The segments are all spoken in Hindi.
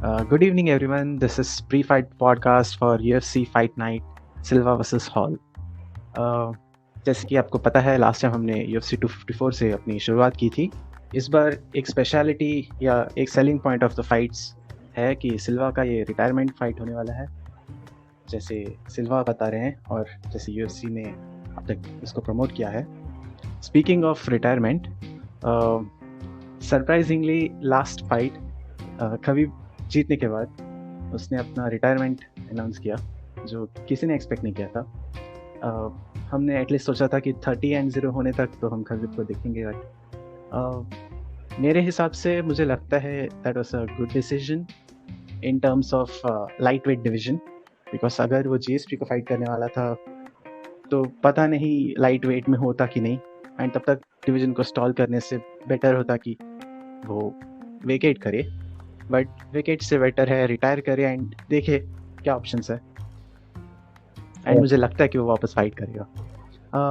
Good evening, everyone. This is pre-fight podcast for UFC Fight Night, Silva versus Hall. जैसे कि आपको पता है, लास्ट टाइम हमने UFC 254 से अपनी शुरुआत की थी. इस बार एक स्पेशलिटी या एक selling point of the fights है कि सिल्वा का ये रिटायरमेंट फाइट होने वाला है, जैसे सिल्वा बता रहे हैं और जैसे UFC ने अब तक इसको प्रमोट किया है. Speaking of retirement, surprisingly last fight Khabib जीतने के बाद उसने अपना रिटायरमेंट अनाउंस किया, जो किसी ने एक्सपेक्ट नहीं किया था. हमने एटलीस्ट सोचा था कि 30-0 होने तक तो हम खबीब को देखेंगे. मेरे हिसाब से मुझे लगता है that was a good decision in terms of light weight division, because अगर वो GSP को फाइट करने वाला था तो पता नहीं लाइट वेट में होता कि नहीं, एंड तब तक डिवीजन को स्टॉल करने से बेटर होता कि वो वेकेट करे. बट विकेट से बेटर है रिटायर करे एंड देखे क्या ऑप्शंस है. एंड मुझे लगता है कि वो वापस फाइट करेगा.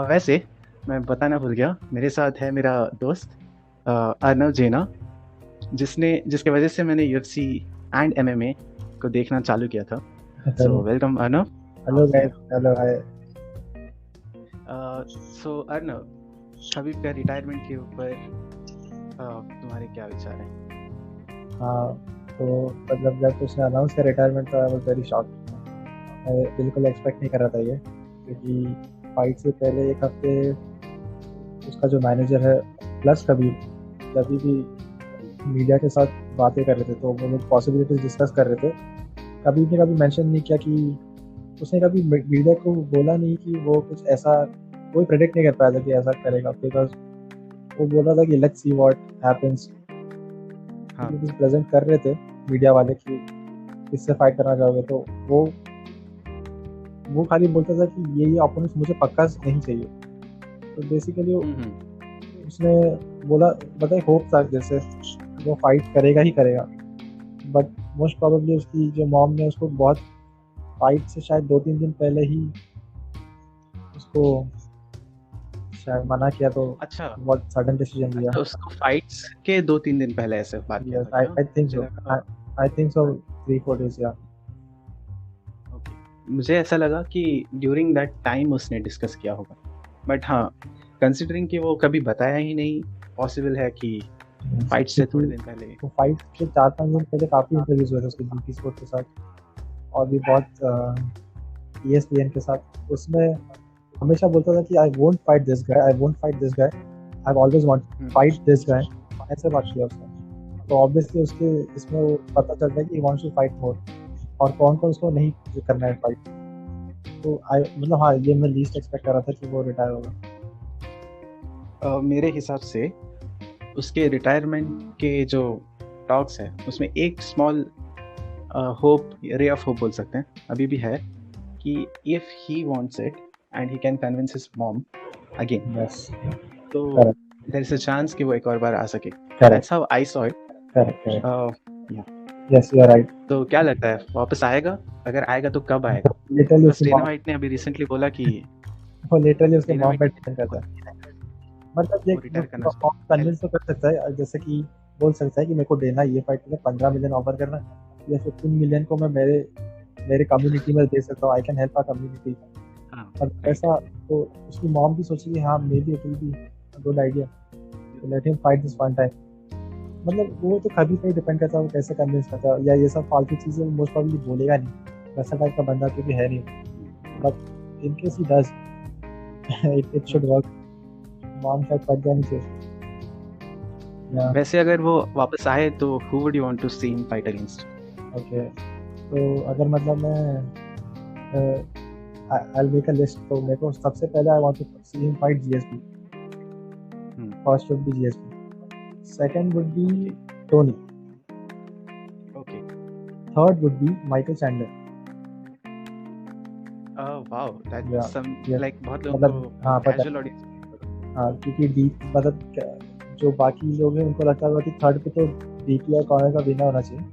वैसे मैं बताना भूल गया, मेरे साथ है मेरा दोस्त अर्नव जेना, जिसके वजह से मैंने UFC एंड MMA को देखना चालू किया था. So welcome Arnav. Hello guys. Hello hi. So Arnav, Khabib का रिटायरमेंट के ऊपर तुम्हारे क्या विचार हैं? तो मतलब जब उसने अनाउंस किया रिटायरमेंट तो आई वाज वेरी शॉक्ड. मैं बिल्कुल एक्सपेक्ट नहीं कर रहा था ये, क्योंकि फाइट से पहले एक हफ्ते उसका जो मैनेजर है प्लस कबीर जब भी मीडिया के साथ बातें कर रहे थे तो वो लोग पॉसिबिलिटीज डिस्कस कर रहे थे. कबीर ने कभी मेंशन नहीं किया कि उसने कभी मीडिया को बोला नहीं कि वो कुछ ऐसा कोई प्रेडिक्ट नहीं कर पाया था कि ऐसा करेगा, बिकॉज वो बोल रहा था कि let's see what happens. Present कर रहे थे मीडिया वाले कि किससे फाइट करना चाहोगे, तो वो खाली बोलता था कि ये अपोनेंट मुझे पक्का नहीं चाहिए. तो बेसिकली उसने बोला बताए होप था जैसे वो फाइट करेगा ही करेगा, बट मोस्ट प्रोबेबली उसकी जो मॉम ने उसको बहुत फाइट से शायद 2-3 दिन पहले ही उसको शायद मना किया. तो अच्छा, बहुत सडन डिसीजन लिया. उसको फाइट्स के 2-3 दिन पहले ऐसे बात किया था. I think so 3-4 days. या मुझे ऐसा लगा कि ड्यूरिंग दैट टाइम उसने डिस्कस किया होगा, बट हाँ, कंसिडरिंग कि वो कभी बताया ही नहीं, पॉसिबल है कि फाइट से थोड़े दिन पहले. तो फाइट के 4-5 दिन पहले काफ़ी इंटरव्यूज हुए थे उसके GT स्पोर्ट के साथ और भी बहुत ESPN के साथ. उसमें हमेशा बोलता था कि I won't fight this guy, I won't fight this guy, I always want fight this guy, ऐसे बात किया उसने. तो ऑब्वियसली उसके इसमें वो पता चलता है कि ही वांट्स टू फाइट मोर और कौन कौन उसको नहीं करना है फाइट. तो मतलब हाँ, ये मैं लीस्ट एक्सपेक्ट कर रहा था कि वो रिटायर होगा. मेरे हिसाब से उसके रिटायरमेंट के जो टॉक्स है उसमें एक small hope, ray of hope बोल सकते हैं, अभी भी है कि if he wants it and he can convince his mom again, तो देयर इज अ चांस कि वो एक और बार आ सके. That's how I saw it. Yes, you are right. तो क्या लगता है, वापस आएगा? अगर आएगा तो कब आएगा? डेना वाइट ने अभी रिसेंटली बोला कि वो लिटरली उसके मॉम पे डिपेंड करता है. मतलब ये कन्विंस तो कर सकता है, जैसे कि बोल सकता है कि मेरे को देना ये फाइट में 15 मिलियन ऑफर करना या 15 मिलियन को मैं मेरे कम्युनिटी में दे सकता हूँ. I can help our community. और ऐसा तो उसकी मॉम भी सोची कि हाँ maybe it will be a good idea, let him fight this one time. मतलब वो तो कभी पे डिपेंड करता है वो कैसे कन्विंस करता है, या ये सब फालतू चीज़ें मोस्ट प्रॉब्ली बोलेगा नहीं, वैसा टाइप का बंदा क्योंकि है नहीं. But in case he does it should work. Mom शायद फट जानी चाहिए. वैसे अगर वो वापस आए तो who would you want to see him fight against? Okay, तो अगर मतलब मैं I'll make a list, तो मेरे को सबसे पहले I want to see him fight GSP. First would be GSP. Second would be Tony. Okay. Third would be Michael Chandler. Oh wow, that's some like बहुत लोग मतलब casual audience. हाँ, क्योंकि मतलब जो बाकी लोग हैं उनको लगता है कि थर्ड पे तो DP और कॉर्नर का विनर होना चाहिए.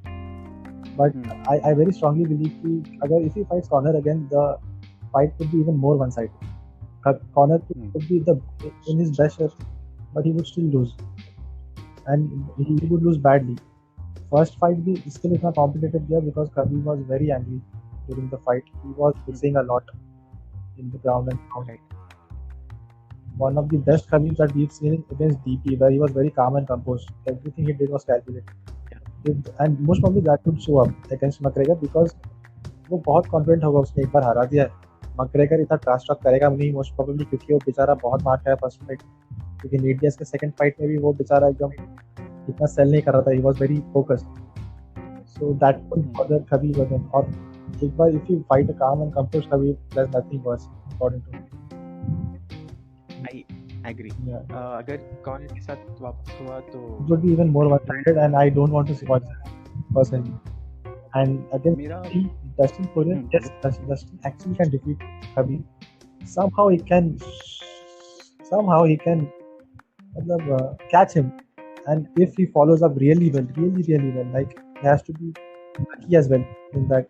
But I very strongly believe कि अगर if he fights corner again the fight could be even more one-sided. Conor could be in his best shape, but he would still lose, and he would lose badly. First fight भी इसके लिए इतना कॉम्पिटिटिव गया because Kabir was very angry during the fight. He was missing a lot in the ground and pound. Right. One of the best Khabib that we've seen is against DP, where he was very calm and composed. Everything he did was calculated. And most probably that would show up against McGregor because वो बहुत कॉन्फिडेंट होगा. उसने एक बार हरा दिया है. McGregor इतना ट्रस्ट टॉक करेगा नहीं मोस्ट प्रोबेबली, क्योंकि वो बेचारा बहुत मार खाया फर्स्ट फाइट. क्योंकि नीड दियास के सेकंड फाइट में भी वो बेचारा एकदम इतना सेल नहीं कर रहा था. He was very focused. So that would bother Khabib again. और एक बार if you fight a calm and composed Khabib, there is nothing worse according to me. I agree. अगर कॉर्नर के साथ वापस हुआ तो It would be even more one-sided, and I don't want to watch that personally. And again, मेरा Dustin Poirier, yes, Dustin actually can defeat Khabib. Somehow he can catch him, and if he follows up really well, like he has to be lucky as well in that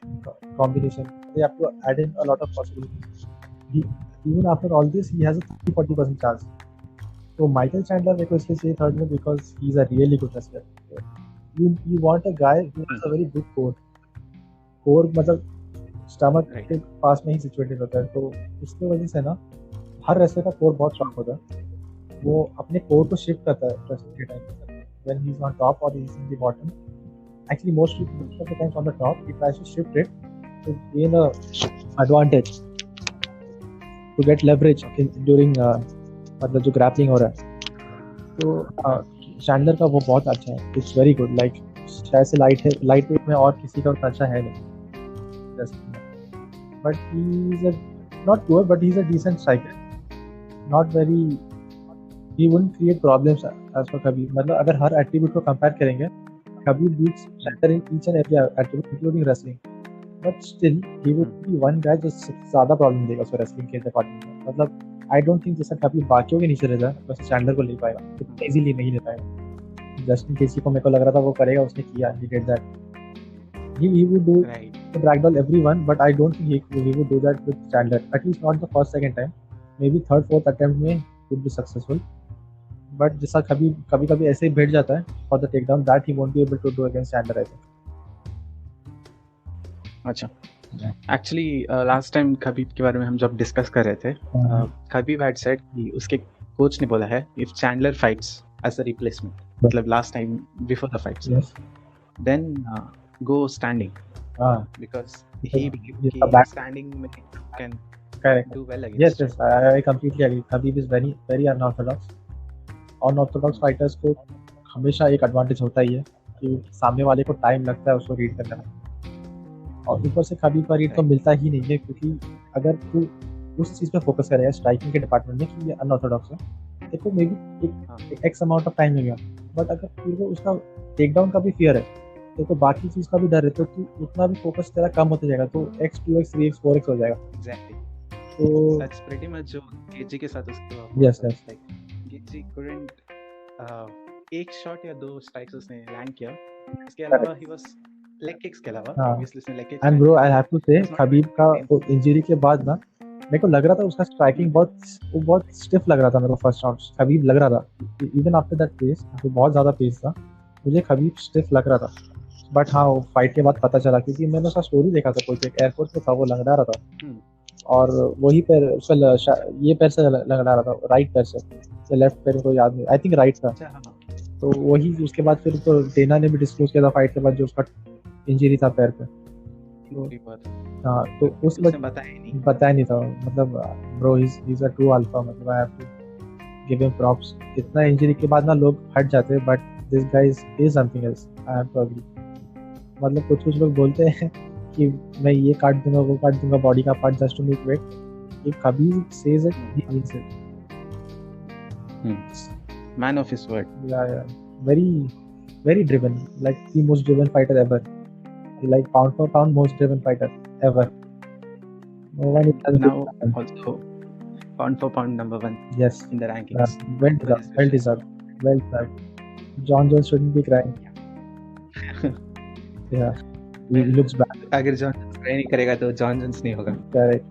combination. They have to add in a lot of possibilities. Even after all this, he has a 30-40% chance. So Michael Chandler मेरे को इसलिए चाहिए थर्ड में because he is a really good wrestler. You want a guy who has a very good core. Core मतलब स्टमक Right. के पास में ही सिचुएटेड होता है. तो उसके वजह से ना हर रेसलर का कोर बहुत स्ट्रांग होता है. वो अपने कोर को शिफ्ट करता है रेसलिंग के time when he is on top or he is in the bottom. Actually, most of the times on the top, he tries to shift it to gain a advantage, to get leverage during मतलब जो ग्रैपलिंग हो रहा है. तो चैंडलर का वो बहुत अच्छा है. It's very good. लाइक शायद से लाइट वेट में और किसी का उतना अच्छा है नहीं. But he is not poor, but he is a decent striker. Not very, he wouldn't create problems as for Khabib. मतलब अगर हर एट्रीब्यूट को कंपेयर करेंगे, Khabib beats Chandler in each and every attribute including wrestling. But still, he would be one guy जो ज़्यादा प्रॉब्लम देगा उसको रेसलिंग के अकॉर्डिंग. मतलब आई डोंट थिंक जैसा Khabib बाकियों के नीचे रह जाए बस चैंडलर को ले पाएगा. इतना इजीली नहीं ले पाएगा. जस्टिन केसी को मेरे को लग रहा था वो करेगा, उसने किया. He did that. He would do Right. ragdoll everyone, but I don't think he would do that with Chandler. At least not the first, second time. Maybe third, fourth attempt में would be successful. But जैसा Khabib कभी-कभी ऐसे ही बैठ जाता है for the takedown, that he won't be able to do against Chandler, I think. अच्छा. एक्चुअली लास्ट टाइम Khabib के बारे में हम जब डिस्कस कर रहे थे, Khabib had said कि उसके कोच ने बोला है if Chandler fights as a replacement, मतलब last time before the fights, Yes. then go standing because he Yes, believed the कि back- standing में can Correct. do well against. Yes, I completely agree. Khabib is very, very unorthodox. Unorthodox fighters को हमेशा एक एडवांटेज होता ही है कि सामने वाले को टाइम लगता है उसको रीड करने में. और ऊपर से Khabib का रीड तो मिलता ही नहीं है, क्योंकि अगर तू उस चीज़ पे फोकस करेगा स्ट्राइकिंग के डिपार्टमेंट में कि ये अनऑर्थोडॉक्स है, देखो मे बी एक एक्स अमाउंट ऑफ टाइम लगेगा. बट अगर तेरे को उसका टेक डाउन का भी फियर है, तेरे को बाकी चीज़ का भी डर है, तो तू उतना भी फोकस तेरा कम होता जाएगा. तो x 2x 3x 4x हो जाएगा. Exactly. तो That's pretty much जो KG के साथ उसका Yes, yes. like KG couldn't एक शॉट या दो स्ट्राइक्स उसने लैंड किया. इसके अलावा he was लेग किक्स के अलावा हाँ. obviously उसने leg kicks. And bro I have to say It's not Khabib का the इंजरी के बाद ना मेरे को लग रहा था उसका स्ट्राइकिंग बहुत स्टिफ लग रहा था मेरे को. फर्स्ट राउंड Khabib लग रहा था इवन आफ्टर दैट पेस, जो बहुत ज़्यादा पेस था, मुझे Khabib स्टिफ लग रहा था. बट हाँ, वो फाइट के बाद पता चला, क्योंकि मैंने उसका स्टोरी देखा था, कोई एक एयरपोर्ट पे था, वो लंगड़ा रहा था और वही पैर उसका ये पैर से लंगड़ा रहा था, राइट पैर से या लेफ्ट पैर को याद नहीं, आई थिंक राइट था. अच्छा. हाँ. तो वही उसके बाद फिर तो डेना ने भी डिस्क्लोज किया था फाइट के बाद जो उसका इंजरी था पैर पे. पूरी बात हाँ, तो उस उसने बताया ही नहीं. बताया नहीं था. मतलब bro he is a true alpha. मतलब I have to give him props. इतना इंजरी के बाद ना लोग हट जाते हैं, but this guy is something else. I have to agree. मतलब कुछ लोग बोलते हैं कि मैं ये काट दूंगा वो काट दूंगा बॉडी का part just to make weight. If Khabib says it, he means it. Man of his word. Yeah. Very driven, like the most driven fighter ever. Like pound for pound most driven fighter ever. No one is as Now good as him. also pound for pound number 1 Yes. in the rankings. Well deserved. John Jones shouldn't be crying. Yeah, he looks bad. अगर जॉन ट्राई नहीं करेगा तो जॉन जोन्स नहीं होगा. Correct.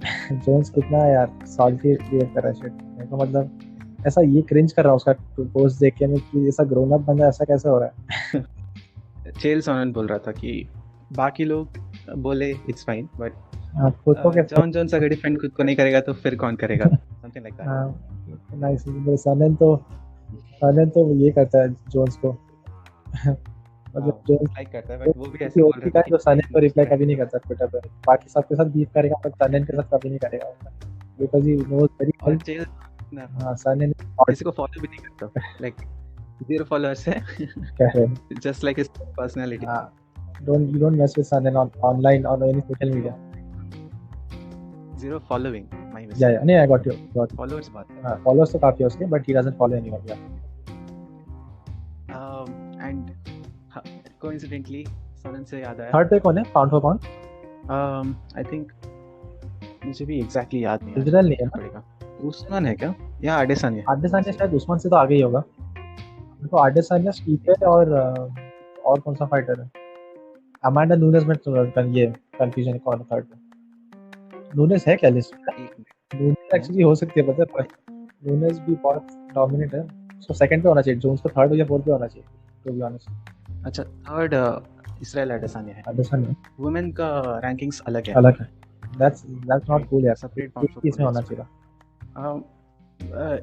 Jones कितना यार सॉल्टी बिहेव कर रहा है. शिट, मेरे को मतलब ऐसा ये क्रिंज कर रहा हूँ उसका पोस्ट देख के मैं कि ऐसा ग्रोन अप बंदा ऐसा कैसे हो रहा है. चेल सोनन बोल रहा था कि बाकी लोग बोले इट्स फाइन बट खुद को कैसे जॉन जोन्स अगर डिफेंड खुद को नहीं करेगा तो फिर कौन करेगा, समथिंग लाइक दैट। नाइस। सनन तो ये करता है जोन्स को मतलब जोन्स लाइक करता है बट वो भी ऐसे की बोल होती रहा है था जो सनन को रिप्लाई कि कभी नहीं करता ट्विटर पे, बाकी सबके साथ बीफ करेगा पर सनन के साथ कभी नहीं करेगा बिकॉज ही नोज वेरी और वेल। चेल ना हाँ सनन किसी को फॉलो भी नहीं करता, लाइक 0 फॉलोअर्स है, कह रहे हैं just like his personality. you don't mess with Sanan online on any social media. 0 following, my mistake. Yeah, नहीं, I got you. फॉलोअर्स बात है। Followers तो काफी है उसके, but he doesn't follow anyone. Yeah. And coincidentally Sonnen से याद आया, थर्ड पे कौन है pound for pound? I think मुझे भी एग्जैक्टली याद नहीं इजराइल नहीं है ना? पड़ेगा। उस्मान है क्या या आडेसानिया? आडेसानिया शायद उस्मान से तो आगे ही होगा। तो आडेसानिया, स्टीफन और कौन सा फाइटर है? अमांडा नूनेज में तो ये कंफ्यूजन है कौन थर्ड पे। नूनेज है क्या लिस्ट में? नूनेज एक्चुअली हो सकती है, पता है, पर नूनेज भी बहुत डोमिनेट है। उसको सेकंड पे होना चाहिए, जोन्स को थर्ड या फोर्थ पे होना चाहिए, टू बी ऑनेस्ट। अच्छा, थर्ड इसराइल आडेसानिया है। आडेसानिया वुमेन का रैंकिंग्स अलग है। अलग है। दैट्स नॉट कूल यार, सेपरेट इसमें होना चाहिए।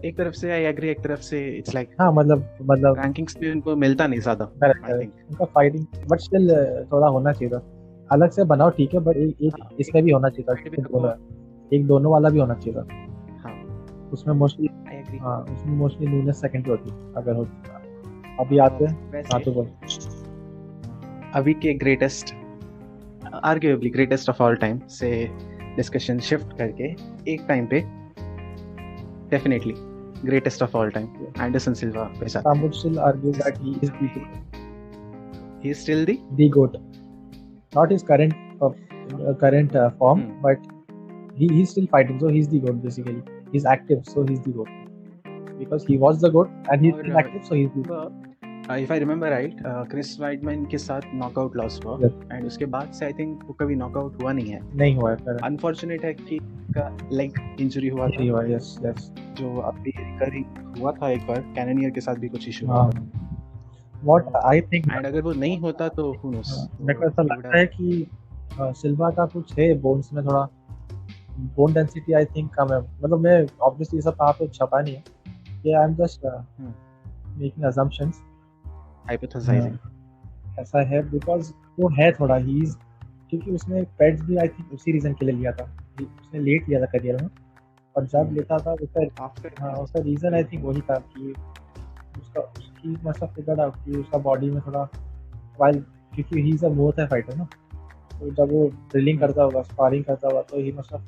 एक तरफ से आई एग्री, एक तरफ से इट्स लाइक हाँ मतलब रैंकिंग्स भी उनको मिलता नहीं ज्यादा, आई थिंक। उनका फाइटिंग बट स्टिल थोड़ा होना चाहिए था, अलग से बनाओ ठीक है, बट एक इसमें भी होना चाहिए था, एक दोनों वाला भी होना चाहिए था। हाँ, उसमें मोस्टली आई एग्री। हाँ, उसमें मोस्टली नूनेज सेकंड पे होती अगर होती। अभी आते हैं, हाँ तो बोल। अभी के greatest, arguably greatest of all time से डिस्कशन शिफ्ट करके एक टाइम पे definitely greatest of all time Anderson सिल्वा के साथ। I would still argue that he is the GOAT. He is still the GOAT. Not his current form, but he's still fighting, so he's the GOAT basically. He's active, so he's the GOAT. Because he was the GOAT and he's still active, so he's the GOAT. If I remember right, Chris Weidman के साथ नॉकआउट लॉस हुआ एंड उसके बाद से आई थिंक वो कभी नॉकआउट हुआ नहीं है। अनफॉर्चुनेट है कि का लेग इंजरी हुआ था। यस जो अभी रिकवरिंग हुआ था एक बार, कैननियर के साथ भी कुछ इशू हुआ। व्हाट आई थिंक, एंड अगर वो नहीं होता तो हु नोस। मेरे को ऐसा लगता है कि सिल्वा का कुछ है बोन्स में, थोड़ा बोन डेंसिटी आई थिंक कम है। मतलब मैं ऑब्वियसली सब कहाँ पे छपा नहीं है, ये I am just making assumptions, hypothesising. ऐसा है बिकॉज वो है थोड़ा हीज, क्योंकि उसने पैड्स भी आई थिंक उसी रीजन के लिए लिया था, उसने लेट लिया था करियर में, और जब लेता था उसका रीजन आई थिंक वही था कि उसकी मतलब फिगर आउट कि उसका बॉडी में थोड़ा वाइल, क्योंकि ही इज अ बोथ है फाइटर ना, तो जब वो ड्रिलिंग करता होगा, स्पारिंग करता होगा, तो he must have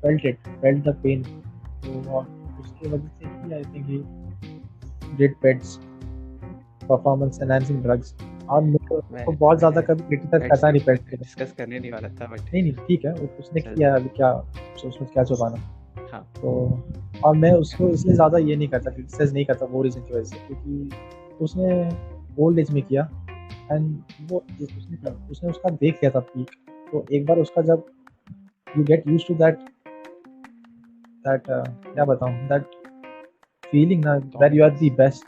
felt the pain, तो उसकी वजह से ही I think he did PEDs, performance enhancing drugs. और तो बहुत ज्यादा कभी क्रिटिसाइज करता नहीं पेड्स को, डिस्कस करने नहीं वाला था बट नहीं ठीक है, उसने किया, अभी क्या उसमें क्या छुपाना। हाँ, तो और मैं उसको इसलिए ज़्यादा ये नहीं करता, क्रिटिसाइज नहीं करता वो रीज़न की वजह से, क्योंकि उसने ओल्ड एज में किया एंड वो उसने उसका देख लिया था पीक, तो एक बार उसका जब you get used to that क्या बताऊँ, दैट फीलिंग ना, that you are the best,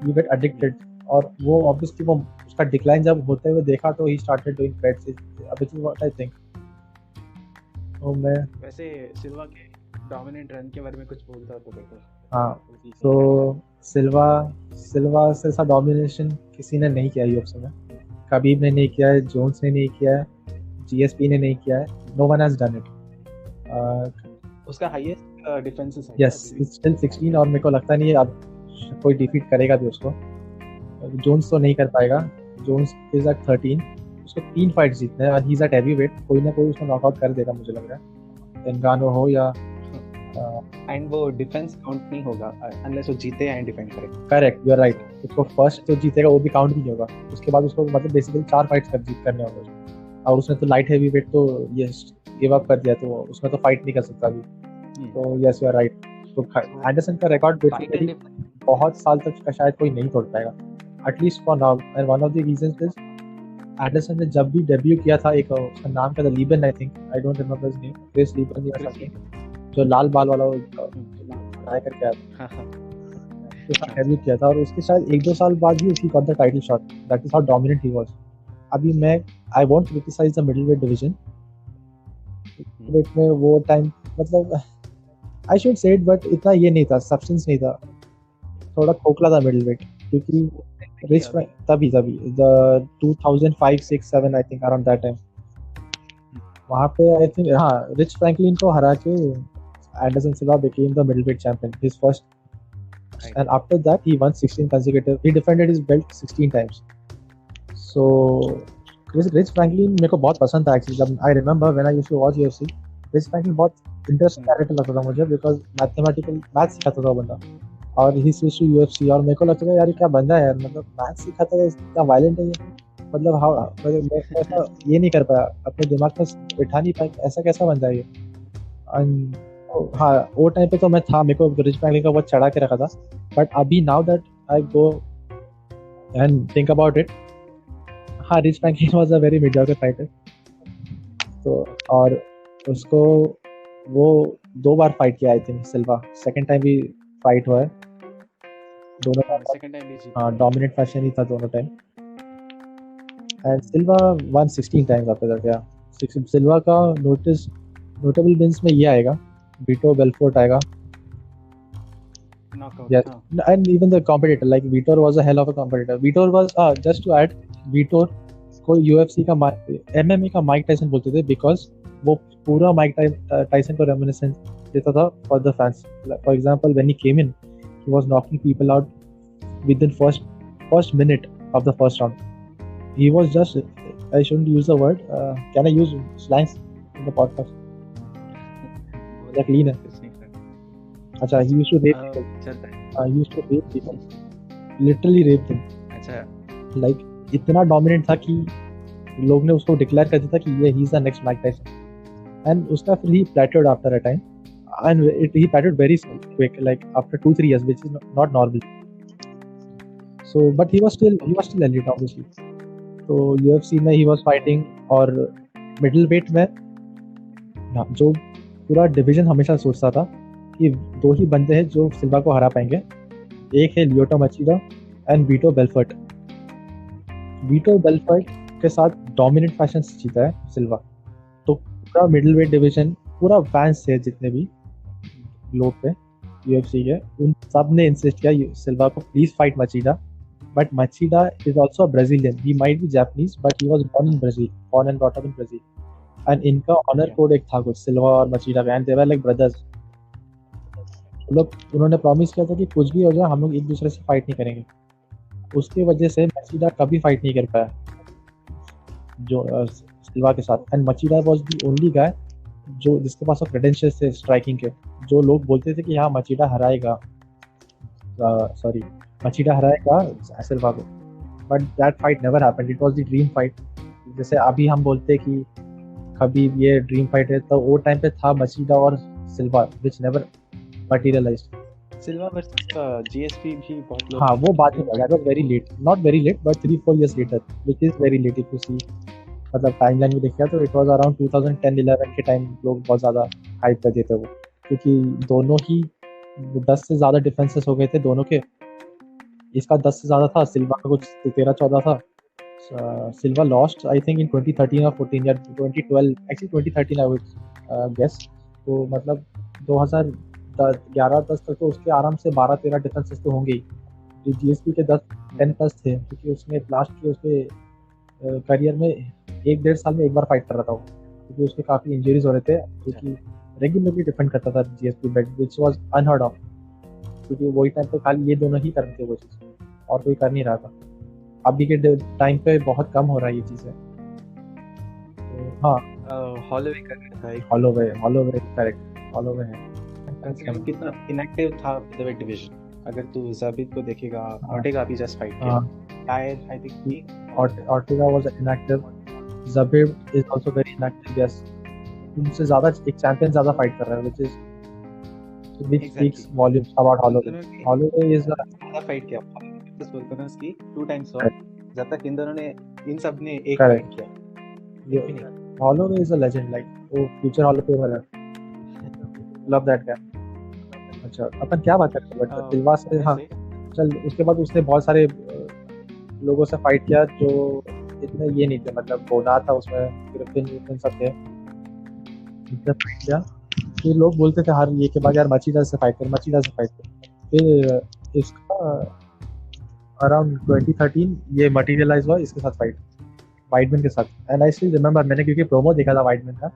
you get addicted. और वो ऑब्वियसली वो उसका डिक्लाइन जब होते हुए देखा, तो he started doing pads, which is what I think. तो मैं वैसे सिल्वा के डोमिनेंट रन के बारे में कुछ बोलता तो देखो। हाँ, तो सिल्वा से सा डोमिनेशन किसी ने नहीं किया यूएफसी में, कबीब ने नहीं किया है, जोन्स ने नहीं किया है, जीएसपी ने नहीं किया है, no one has done it. उसका हाईएस्ट डिफेंसेस है, यस, इट्स स्टिल 16, और मेरे को लगता नहीं है अब कोई डिफीट करेगा भी उसको। जोन्स तो नहीं कर पाएगा, जोन्स इज एट 13, उसको 3 फाइट जीतने हैं, और ही इज एट हैवीवेट, कोई ना कोई उसको नॉकआउट कर देगा मुझे लग रहा है, एंगानो हो या एंड वो डिफेंस काउंट नहीं होगा अनलेस वो जीते एंड डिफेंड करे। करेक्ट, यू आर राइट, उसको फर्स्ट जो जीतेगा वो भी काउंट नहीं होगा, उसके बाद उसको मतलब बेसिकली 4 फाइट्स करने होंगे, और उसने तो लाइट हैवीवेट तो ये गिव अप कर दिया, तो उसमें तो फाइट नहीं कर सकता अभी। तो यस, यू आर राइट। तो एंडरसन का रिकॉर्ड बेसिकली बहुत साल तक का शायद कोई नहीं तोड़ पाएगा, at least for now. And one of the reasons is Anderson ने जब भी डेब्यू किया था, एक उसका नाम क्या था, Leben I think, I don't remember his name, Chris Leben or something, जो लाल बाल वाला ट्राई करके आया था। उसके साथ डेब्यू किया था और उसके शायद 1-2 साल बाद ही उसकी got the title shot. That is how dominant he was. अभी मैं I won't criticise the middle weight division. Weight में वो टाइम मतलब I should say it but इतना ये नहीं था, सब्सटेंस नहीं था, थोड़ा खोखला था मिडिल वेट. क्योंकि रिच तभी the 2005 6 7 I think around that time वहाँ पे आई थिंक हाँ रिच फ्रैंकलिन को हरा के Anderson Silva became the middleweight champion, his first, and after that he won 16 consecutive. He defended his belt 16 times. So Rich Franklin मेरे को बहुत पसंद था एक्चुअली. जब I remember when I used to watch UFC, Rich Franklin बहुत इंटरेस्टिंग कैरेक्टर लगता था मुझे बिकॉज मैथमेटिकल मैथ्स सिखाता था वो बंदा. और ही स्विच टू यूएफसी और मेरे को लगता था यार ये क्या बंदा है यार, मतलब मैथ्स सिखाता है, इतना वायलेंट है ये. मतलब हाउ मतलब मैं ऐसा ये नहीं कर पाया, अपने दिमाग में बिठा नहीं पाया ऐसा कैसा बंदा है ये. एंड हाँ वो टाइम पे तो मैं था, मेरे को रिच फ्रैंकलिन का बहुत चढ़ा के रखा था. बट अभी now that I go and think about it, हाँ Rich Franklin was a very mediocre fighter. तो और उसको वो 2 बार फाइट किया I think Silva. Second time भी फाइट हुआ है दोनों का. सेकंड टाइम भी जीता. हाँ डोमिनेंट फैशन ही था दोनों time. And Silva one 16 times after that. या सिल्वा का नोटेबल विंस में ये आएगा, Vito Belfort आएगा. Knockout. Yes. And even the competitor, like Vitor was a hell of a competitor. Vitor was just to add, Vitor को UFC का MMA का माइक टाइसन बोलते थे because वो पूरा माइक टाइसन को रेमिनिसेंस देता था for the fans. For example, when he came in, he was knocking people out within first minute of the first round. He was just, I shouldn't use the word. Can I use slangs in the podcast? Like clean है. अच्छा, he used to rape people. He used to rape people. Literally rape them. अच्छा. Like इतना dominant था कि लोग ने उसको declare कर दिया था कि ये he is the next Mike Tyson. And उसका फिर he plateaued after a time. And he plateaued very quick, like after 2-3 years, which is not normal. So, but he was still elite obviously. तो UFC में he was fighting और middleweight में जो पूरा डिवीजन हमेशा सोचता था कि 2 ही बंदे हैं जो सिल्वा को हरा पाएंगे. एक है लियोटो मचीडा एंड वीटो बेल्फर्ट. वीटो बेल्फर्ट के साथ डोमिनेंट फैशन से जीता है सिल्वा. तो पूरा मिडिलवेट डिवीजन, पूरा फैंस थे जितने भी लोग थे यूएफसी के, उन सब ने इंसिस्ट किया सिल्वा को please fight Machida. But Machida is also Brazilian. He might be Japanese but he was born in Brazil, born and brought up in Brazil. And इनका ऑनर कोड एक था कुछ सिल्वा और मचीडा का, and they were like brothers. लोग उन्होंने प्रॉमिस किया था कि कुछ भी हो जाए हम लोग एक दूसरे से फाइट नहीं करेंगे. उसकी वजह से मचीडा कभी फाइट नहीं कर पाया जो सिल्वा के साथ. And Machida was the only guy जो जिसके पास क्रेडेंशियल्स थे स्ट्राइकिंग के, जो लोग बोलते थे कि हाँ मचीडा हराएगा सिल्वा को. But that fight never happened. It was the dream fight. जैसे अभी हम बोलते हैं कि कभी ये ड्रीम फाइट है, तो वो टाइम पे था मचीडा और Silva which never materialised. Silva versus GSP भी बहुत लोग. हाँ वो बाद में that was very late, not very late but 3-4 years later, which is very late if you see. मतलब टाइमलाइन में देखा तो इट वाज अराउंड 2010-11 के टाइम लोग बहुत ज़्यादा हाइप कर देते वो, क्योंकि दोनों ही 10 से ज़्यादा डिफेंसेस हो गए थे दोनों के. इसका 10 से ज़्यादा था, सिल्वा का कुछ 13-14 था. सिल्वा लॉस्ट आई थिंक इन 2013 और 14 या 2012, एक्चुअली 2013 आई वुड गेस. तो मतलब 2011-10 तक तो उसके आराम से 12-13 डिफेंसेस तो होंगे ही. जीएसपी के 10 प्लस थे, क्योंकि उसने लास्ट के उसके करियर में 1-1.5 साल में एक बार फाइट कर रहा था वो, क्योंकि उसके काफ़ी इंजरीज हो रहे थे. क्योंकि रेगुलरली डिफेंड करता था GSP belt, which was unheard of, क्योंकि वही टाइम पे खाली ये दोनों ही करते थे वो चीज़, और कोई कर नहीं रहा था. अभी के टाइम पे बहुत कम हो रहा है ये चीज़ें. तो हाँ हॉलोवे कर रहा था. हॉलोवे करेक्ट, हॉलोवे है. कितना इनएक्टिव था मिडलवेट डिवीजन. अगर तू ज़ाबित को देखेगा, ऑर्टेगा भी जस्ट फाइट किया. टायर I think Ortega was inactive. Zabit is also very inactive. Yes, उनसे ज़्यादा एक चैंपियन ज़्यादा फाइट कर रहा है, which speaks volumes about Holloway. Holloway is ज़्यादा फाइट किया. बस बोलते हैं उसकी 2 टाइम्स और जब तक इन दोनों ने इन सब ने एक फाइट किया. Holloway is a legend, like वो फ्यूचर हॉल ऑफ फेमर है. Love that guy. अच्छा अपन क्या बात करते हैं सिल्वा से. हाँ चल उसके बाद उसने बहुत सारे लोगों से फाइट किया जो इतने ये नहीं थे, मतलब बोना था उसमें, ग्रिफिन सब थे, इनसे फाइट किया। फिर लोग बोलते थे हर ये के बाद यार मचीदा से फाइट कर, मचीदा से फाइट कर। फिर इसका अराउंड 2013 ये मटीरियलाइज हुआ इसके साथ फाइट, वाइडमैन के साथ। एंड आई स्टिल रिमेंबर, मैंने क्योंकि प्रोमो देखा था वाइडमैन का,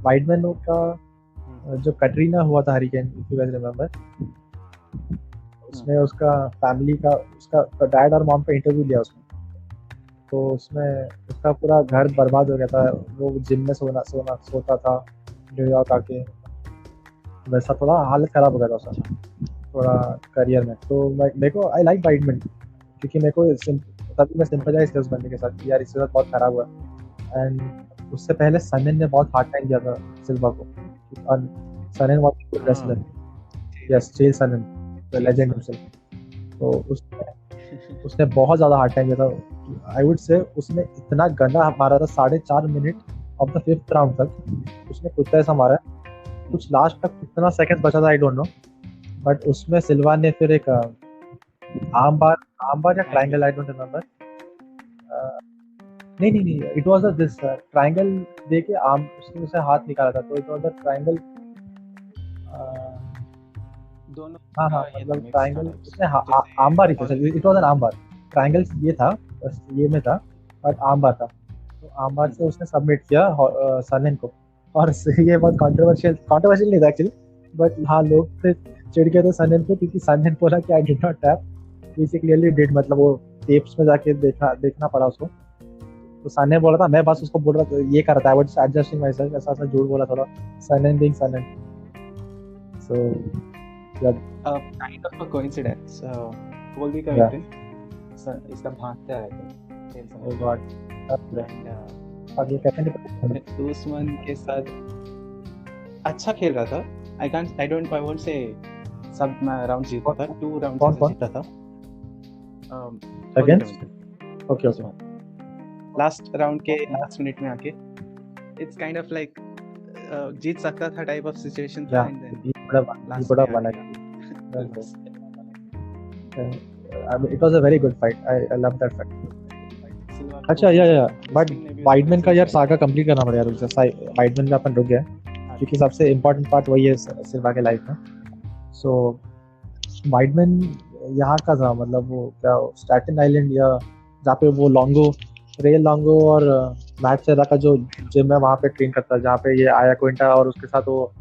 वाइडमैन का जो कटरीना हुआ था hurricane, if you guys remember, उसमें उसका फैमिली का, उसका डैड और मॉम का इंटरव्यू लिया उसने, तो उसमें उसका पूरा घर बर्बाद हो गया था, वो जिम में सोता था न्यूयॉर्क आके, वैसा थोड़ा हालत खराब हो गया था उसका थोड़ा करियर में। तो मेरे को आई लाइक वाइडमैन, क्योंकि मेरे को तभी मैं सिंपलाइज किया उस बंदे के साथ कि यार इसके साथ बहुत खराब हुआ। एंड उससे पहले सनन ने बहुत हार्ड टाइम दिया था सिल्वा को, और सनन was a good wrestler, yes चेल सनन द लेजेंड हिमसेल्फ। तो उसने बहुत ज़्यादा हार्ड टाइम दिया था। आई वुड से उसने इतना गंदा मारा था, 4.5 minute of the 5th round तक उसने कुत्ता ऐसा मारा, कुछ लास्ट तक कितना सेकंड बचा था आई डोंट नो, बट उसमें सिल्वा ने फिर एक आर्म बार या ट्रायंगल, आई डोंट रिमेंबर, नहीं it was a this triangle दे के आर्म उसने उसे हाथ निकाला था, तो इट वाज अ ट्रायंगल। दोनों हाँ ये मतलब mix ट्रायंगल था उसने जैसे आर्म बार ही था, और it was an arm bar. Triangle ये था बस, ये में था, बट आर्म बार था, तो आर्म बार से उसने सबमिट किया सनन को। और ये बहुत कंट्रोवर्शियल नहीं था एक्चुअली, बट हाँ लोग फिर चिढ़ गए थे सनन को, क्योंकि सनन बोला कि I did not tap, basically did, मतलब वो टेप्स में जाके देखना पड़ा उसको। तो सनन बोला था, मैं बस उसको बोल रहा था ये कर रहा था, I was adjusting my self, ऐसा झूठ बोला थोड़ा, सनन being Sanon. So kind of a coincidence. Kohli का Yeah. विकेट इसका भागता है Oh God. अब ये कैसे नहीं पता? दुश्मन के साथ अच्छा खेल रहा था। I won't say सब राउंड जीता था, 2 राउंड से जीता था Against? Okay. लास्ट राउंड के लास्ट मिनट में आके इट्स काइंड ऑफ लाइक जीत सकता था टाइप ऑफ सिचुएशन था, एंड देन ये बड़ा बना। I mean, it was a very good fight. I love that fight. अच्छा या बट वाइडमैन का यार सागा कंप्लीट करना पड़ेगा, रुक जा, वाइडमैन का अपन रुक गया क्योंकि सबसे इम्पोर्टेंट पार्ट वही है सिल्वा के लाइफ में। सो वाइडमैन यहाँ का था, मतलब वो क्या स्टैटन आइलैंड या जहाँ पे वो रेल लॉन्गो और मैट सेरा का जो जिम है वहाँ पे ट्रेन करता है, जहाँ पे ये आया क्विंटा और उसके साथ वो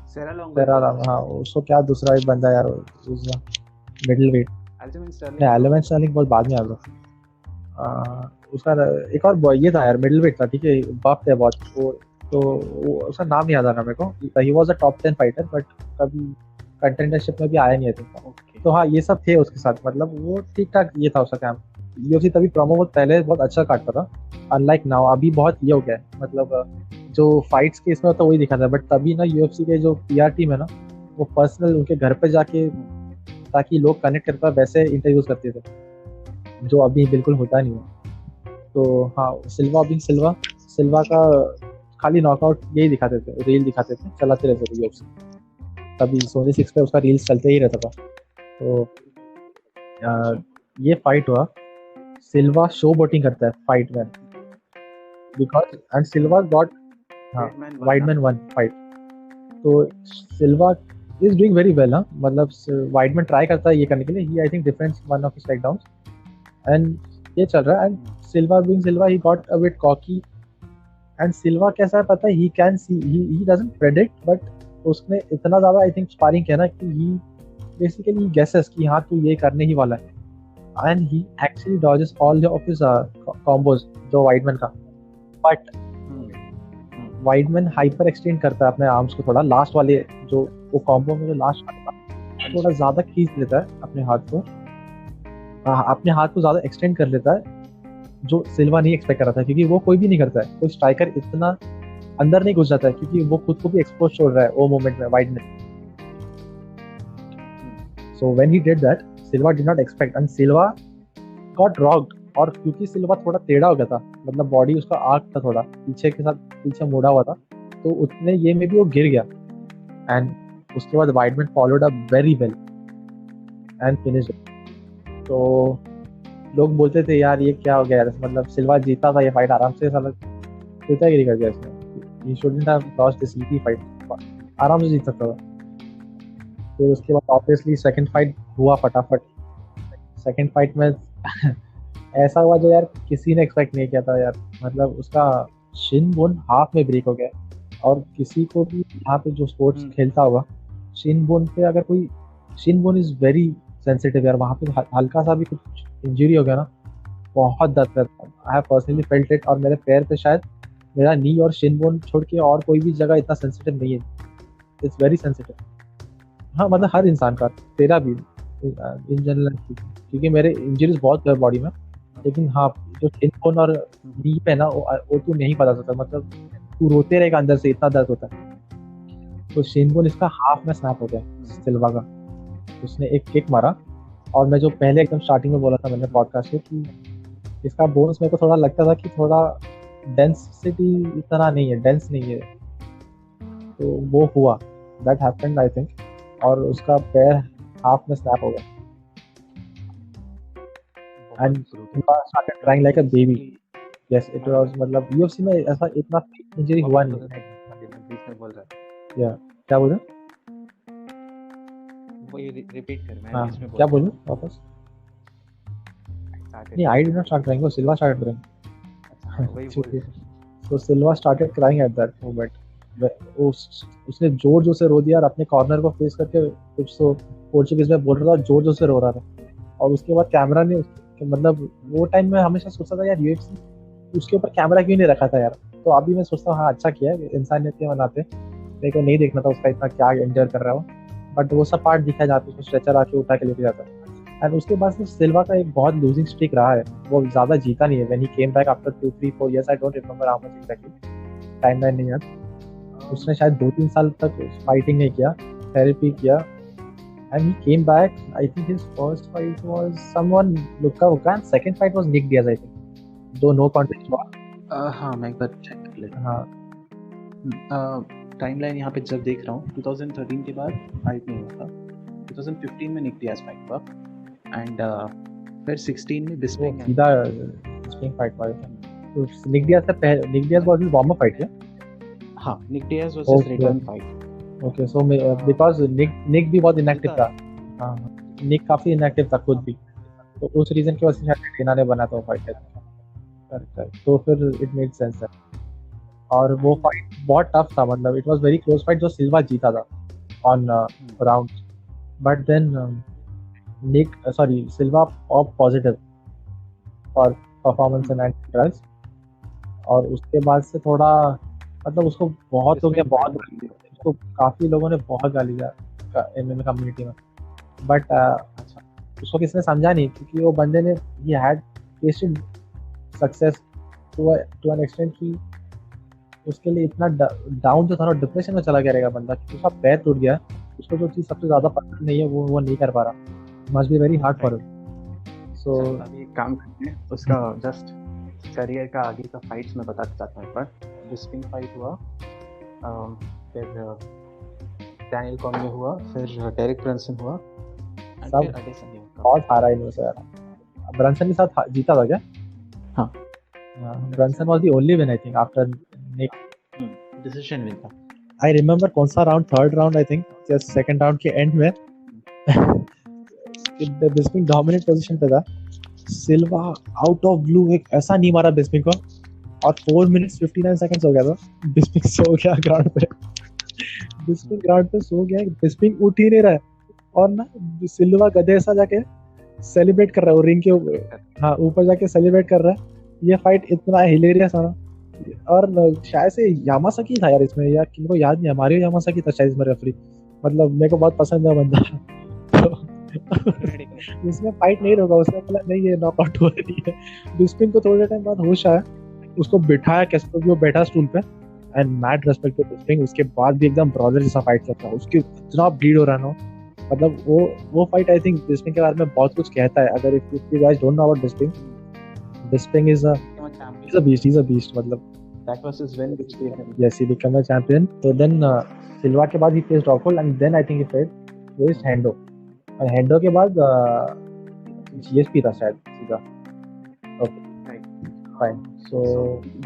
सेरा हाँ उसको क्या दूसरा एक बंदा यार मिडिल वेट, एलिमेंट स्टर्लिंग बहुत बाद में आ गया। उसका एक और ये था यार मिडिल वेट था, ठीक है, बाप थे बहुत वो, तो वो उसका नाम याद आ रहा मेरे को, he was a top 10 fighter but कभी कंटेंडरशिप में भी आया नहीं था। तो हाँ ये सब थे उसके साथ, मतलब वो ठीक ठाक ये था उसका काम। यूएफसी तभी प्रोमो बहुत पहले बहुत अच्छा काटता था, अनलाइक नाउ अभी बहुत ये हो गया है, मतलब जो फाइट्स के इसमें तो वही दिखा था, बट तभी ना यूएफसी के जो पीआर टीम है ना वो पर्सनल उनके घर पे जाके ताकि लोग कनेक्ट कर पाए वैसे इंटरव्यूज करते थे, जो अभी बिल्कुल होता नहीं है। तो हाँ सिल्वा का खाली नॉकआउट यही दिखाते थे, रील दिखाते थे, चलाते रहते थे यूएफसी, तभी सोनी 6 पे उसका रील्स चलते ही रहता था। तो ये फाइट हुआ, सिल्वा शो बोटिंग करता है फाइट में because and Silva got Weidman won fight. तो Silva is doing very well, मतलब वाइडमैन ट्राई करता है ये करने के लिए, he I think defence one of his takedowns and ये चल रहा है, एंड Silva being Silva he got a bit cocky. And Silva कैसा है पता है, he can see, he doesn't predict, but उसने इतना ज्यादा आई थिंक स्पारिंग किया ना कि ही बेसिकली गेसेस कि हाँ तू ये करने ही वाला है, and he actually dodges all of his combos जो वाइडमैन का, बट वाइडमैन हाइपर एक्सटेंड करता है अपने आर्म्स को थोड़ा, लास्ट वाले जो वो कॉम्बो में जो लास्ट थोड़ा ज्यादा खींच लेता है अपने हाथ को ज्यादा एक्सटेंड कर लेता है, जो सिल्वा नहीं एक्सपेक्ट कर रहा था, क्योंकि वो कोई भी नहीं करता है, कोई स्ट्राइकर इतना अंदर नहीं घुस जाता है, क्योंकि वो खुद को भी एक्सपोज छोड़ रहा है वो मोमेंट में Weidman. So when he did that Silva did not expect and Silva got rocked, और क्योंकि सिल्वा थोड़ा टेढ़ा हो गया था, मतलब बॉडी उसका आर्क था थोड़ा पीछे के साथ, पीछे मुड़ा हुआ था, तो उतने ये में भी वो गिर गया, एंड उसके बाद Weidman followed up very well and finished. तो लोग बोलते थे यार ये क्या हो गया यार, मतलब सिल्वा जीता था ये फाइट आराम से, साला चूतियागिरी कर दिया इसने, he shouldn't have lost this easy fight, आराम से जीत सकता था। फिर उसके बाद ऑब्वियसली सेकंड फाइट हुआ फटाफट। सेकंड फाइट में ऐसा हुआ जो यार किसी ने एक्सपेक्ट नहीं किया था यार, मतलब उसका शिन बोन हाफ में ब्रेक हो गया। और किसी को भी यहाँ पे जो स्पोर्ट्स खेलता होगा, शिन बोन पे अगर कोई, Shin bone is very sensitive यार, वहाँ पे हल्का सा भी कुछ इंजरी हो गया ना बहुत दर्द करता है। I have personally felt it, और मेरे पैर पे शायद मेरा नी और शिन बोन छोड़ के और कोई भी जगह इतना सेंसिटिव नहीं है, इट्स वेरी सेंसिटिव। हाँ मतलब हर इंसान का, तेरा भी इन जनरल, क्योंकि मेरे इंजरीज बहुत है बॉडी में, लेकिन हाँ जो शिन बोन और नी पे ना वो तू नहीं पता सकता, मतलब तू रोते रहेगा अंदर से, इतना दर्द होता है। तो शिन बोन इसका हाफ में स्नैप हो गया सिल्वा का, उसने एक किक मारा। और मैं जो पहले एकदम स्टार्टिंग में बोला था मैंने पॉडकास्ट में कि इसका बोन्स मेरे को थोड़ा लगता था कि थोड़ा डेंसिटी इतना नहीं है, डेंस नहीं है, तो वो हुआ, दैट हैपेंड आई थिंक, और उसका पैर हाफ में स्नैप हो गया and started crying like a baby. Yes it was, मतलब यूएफसी में ऐसा इतना इंजरी हुआ नहीं। बीच में बोल रहा है या क्या बोल रहे, वो ये रिपीट कर, मैं हाँ बीच में बोल क्या बोलूं वापस, नहीं I did not start crying, वो सिल्वा स्टार्टेड क्राइंग। अच्छा वही बोल। So Silva started crying at that moment. उसने जोर जोर से रो दिया और अपने कॉर्नर को फेस करके कुछ तो पोर्चुगीज में बोल रहा था, जोर जोर से रो रहा था। और उसके बाद कैमरा ने, मतलब वो टाइम में हमेशा सोचता था यार यूएफसी उसके ऊपर कैमरा क्यों नहीं रखा था यार। तो अभी मैं सोचता हूँ हाँ अच्छा किया, इंसानियत के मनाते, मेरे को नहीं देखना था उसका इतना क्या एंजॉय कर रहा हो, बट वो सब पार्ट दिखा जाता है, स्ट्रेचर आके उठा के लेके जाता है। एंड उसके बाद से सिल्वा का एक बहुत लूजिंग स्ट्रीक रहा है, वो ज़्यादा जीता नहीं है। When he came back after 2-3-4 years, I don't remember how much exactly, timeline नहीं याद, उसने शायद 2-3 साल तक फाइटिंग नहीं किया, थेरेपी किया, and he came back. I think his first fight was someone Luka Vuka, and second fight was Nick Diaz I think, दो नो कॉन्टेस्ट हुआ। हाँ मैं एक बार चेक कर लेता हाँ टाइमलाइन यहाँ पे जब देख रहा हूँ 2013 के बाद फाइट नहीं हुआ था, 2015 में निक डियाज फाइट हुआ, एंड फिर 16 में बिस्पिंग सीधा बिस्पिंग फाइट हुआ। तो निक डियाज से पहले, Nick Diaz was warm up fight क्या? हाँ Nick Diaz was his return fight. Okay so because Nick भी बहुत इनएक्टिव था। हाँ निक काफी इनएक्टिव था खुद भी, तो उस रीजन की वजह से शायद टेना ने बना था फाइट, तो फिर इट मेड सेंस। और वो फाइट बहुत टफ था, मतलब it was very close fight, जो सिल्वा जीता था on round, but then Silva of positive for performance in anti-drugs. और उसके बाद से थोड़ा, मतलब उसको बहुत हो गया, बहुत उसको काफी लोगों ने बहुत गाली दिया एमएमए कम्युनिटी में, बट उसको किसने समझा नहीं, क्योंकि वो बंदे ने he had tested success to an extent कि उसके लिए इतना डाउन जो था ना, डिप्रेशन में चला गया रहेगा बंदा, क्योंकि उसका पैर टूट गया, उसको जो चीज़ सबसे ज़्यादा पसंद नहीं है वो नहीं कर पा रहा, must be very hard for him. So अभी काम करते हैं उसका जस्ट करियर का आगे का फाइट्स में बताना चाहता हूँ। एक बार बिस्पिंग फाइट हुआ, फिर डैनियल कॉर्मियर हुआ, फिर डेरिक ब्रंसन हुआ, सब बहुत हारा इनसे यार। ब्रंसन के साथ जीता था क्या? हाँ Brunson was the only win I think after Nick, decision win था। आई रिमेंबर कौन सा round, third round I think, just second round के एंड में बिस्पिंग डोमिनेट पोजीशन पे था, सिल्वा आउट ऑफ ब्लू एक ऐसा नहीं मारा बिस्पिंग को, और 4 minutes 59 seconds हो गया था, बिस्पिंग सो गया ग्राउंड पे, बिस्पिंग ग्राउंड पे सो गया, बिस्पिंग उठ ही नहीं रहा है, और ना सिल्वा गधे सा जाके सेलिब्रेट कर रहा है, वो रिंग के हाँ ऊपर जाके सेलिब्रेट कर रहा है। ये फाइट इतना हिलेरियस था ना, और शायद से यामासाकी था यार इसमें, यार किनको याद नहीं, हमारे यामासाकी था शायद इसमें रेफरी, मतलब मेरे को बहुत पसंद है बंदा। उसने फाइट नहीं रोका, उसने बोला नहीं ये नॉकआउट हो रही है। बिस्पिंग को थोड़े टाइम बाद होश आया, उसको बिठाया कैसे तो वो बैठा स्टूल पे, एंड मैट रेस्पेक्ट टू बिस्पिंग, उसके बाद भी एकदम ब्रदर जैसा फाइट करता है, उसके इतना ब्लीड हो रहा ना, मतलब वो फाइट आई थिंक बिस्पिंग के बारे में बहुत कुछ कहता है। अगर if you guys don't know about Bisping is a beast, मतलब That was his win which gave him. Yes, he became a champion. So then Silva के बाद he faced Rockhold and then I think he faced Hendo. और Hendo के बाद GSP था शायद सीधा. Okay. Right. Fine. So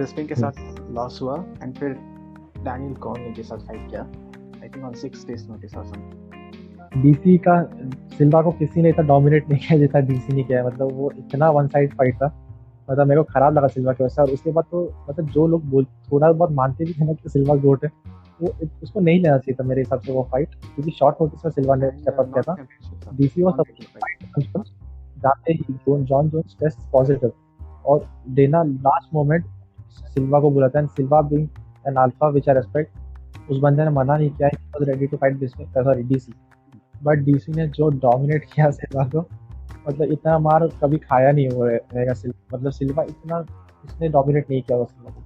Bisping के साथ लॉस हुआ एंड फिर डैनियल कॉर्मियर के साथ फाइट किया. I think on 6 days notice or something. DC का सिल्वा को किसी ने इतना डोमिनेट नहीं किया जितना डीसी ने किया. मतलब वो इतना वन साइड फाइट था. मतलब मेरे को खराब लगा सिल्वा की वजह से. और उसके बाद तो मतलब जो लोग थोड़ा बहुत मानते भी थे ना कि सिल्वा गोट है, वो उसको नहीं लेना चाहिए था मेरे हिसाब से वो फाइट, क्योंकि शॉर्ट नोटिस में सिल्वा ने स्टेप अप किया था. डीसी वो सब जाते ही जॉन जोन्स टेस्ट पॉजिटिव और देना लास्ट मोमेंट सिल्वा को बुलाता है. Silva being an alpha which I respect, उस बंदे ने मना नहीं किया. He was ready to fight DC. But DC ने जो डोमिनेट किया सिल्वा को, मतलब इतना मार कभी खाया नहीं हो रहेगा सिल्वा. मतलब सिल्वा इतना इसने डोमिनेट नहीं किया सिल्वा को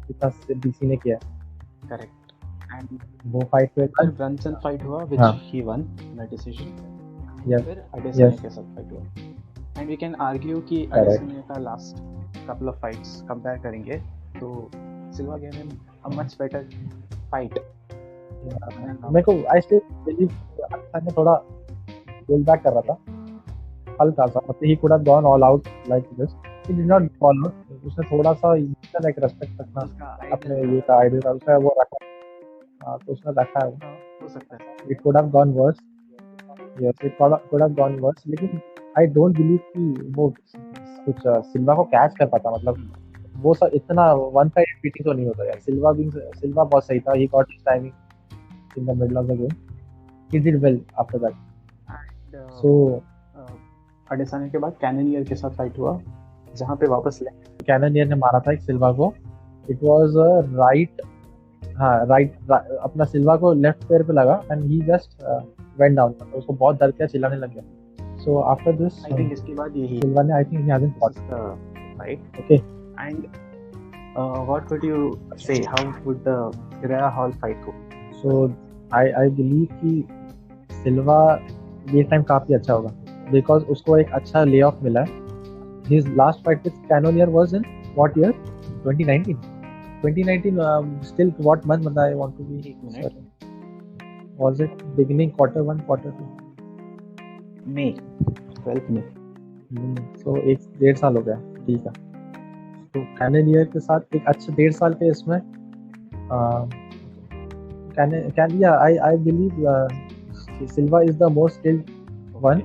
जितना डीसी ने किया. करेक्ट. एंड वो फाइट पे ब्रंसन फाइट हुआ which he one by decision. फिर अडेसाने के साथ फाइट हुआ. एंड वी कैन आर्ग्यू कि अडेसाने का last couple of fights compare करेंगे तो Silva gave him a much better fight. मेरे को आई स्टिल बिलीव अडेसाने थोड़ा होल्ड बैक कर रहा था हल्का सा. मतलब he could have gone all out like this. He did not go all out. उसने थोड़ा सा लाइक रेस्पेक्ट रखना अपने ये का आइडल का उसका वो रखा. हाँ, तो उसने रखा है. हो सकता है. It could have gone worse. Yes, it could have gone worse. लेकिन आई डोंट बिलीव कि वो कुछ सिल्वा को कैच कर पाता. मतलब वो सब इतना वन साइड बीटिंग तो नहीं होता यार. सिल्वा बहुत सही था. He got his timing in the middle of the game. He did well after that. सो अडेसाने के बाद कैननियर के साथ फाइट हुआ जहाँ पे वापस कैननियर ने मारा था एक सिल्वा को. इट वाज राइट अपना सिल्वा को लेफ्ट पैर पे लगा and he just went down. उसको बहुत दर्द किया, चिल्लाने लग गया. So after this I think इसके बाद यही सिल्वा ने I think he hasn't fought fight. Okay. And what would you say how would the Uriah Hall fight go? So I believe कि सिल्वा ये टाइम काफी अच्छा होगा बिकॉज उसको एक अच्छा ले ऑफ मिला है. His last fight with Cannonier was in what year? 2019. Still what month I want to be certain. Was it beginning quarter 1 quarter 2? May 12th May. So 1.5 साल हो गया. ठीक है. तो कैननियर के साथ एक अच्छा 1.5 साल पे इसमें I believe Silva is the most skilled one,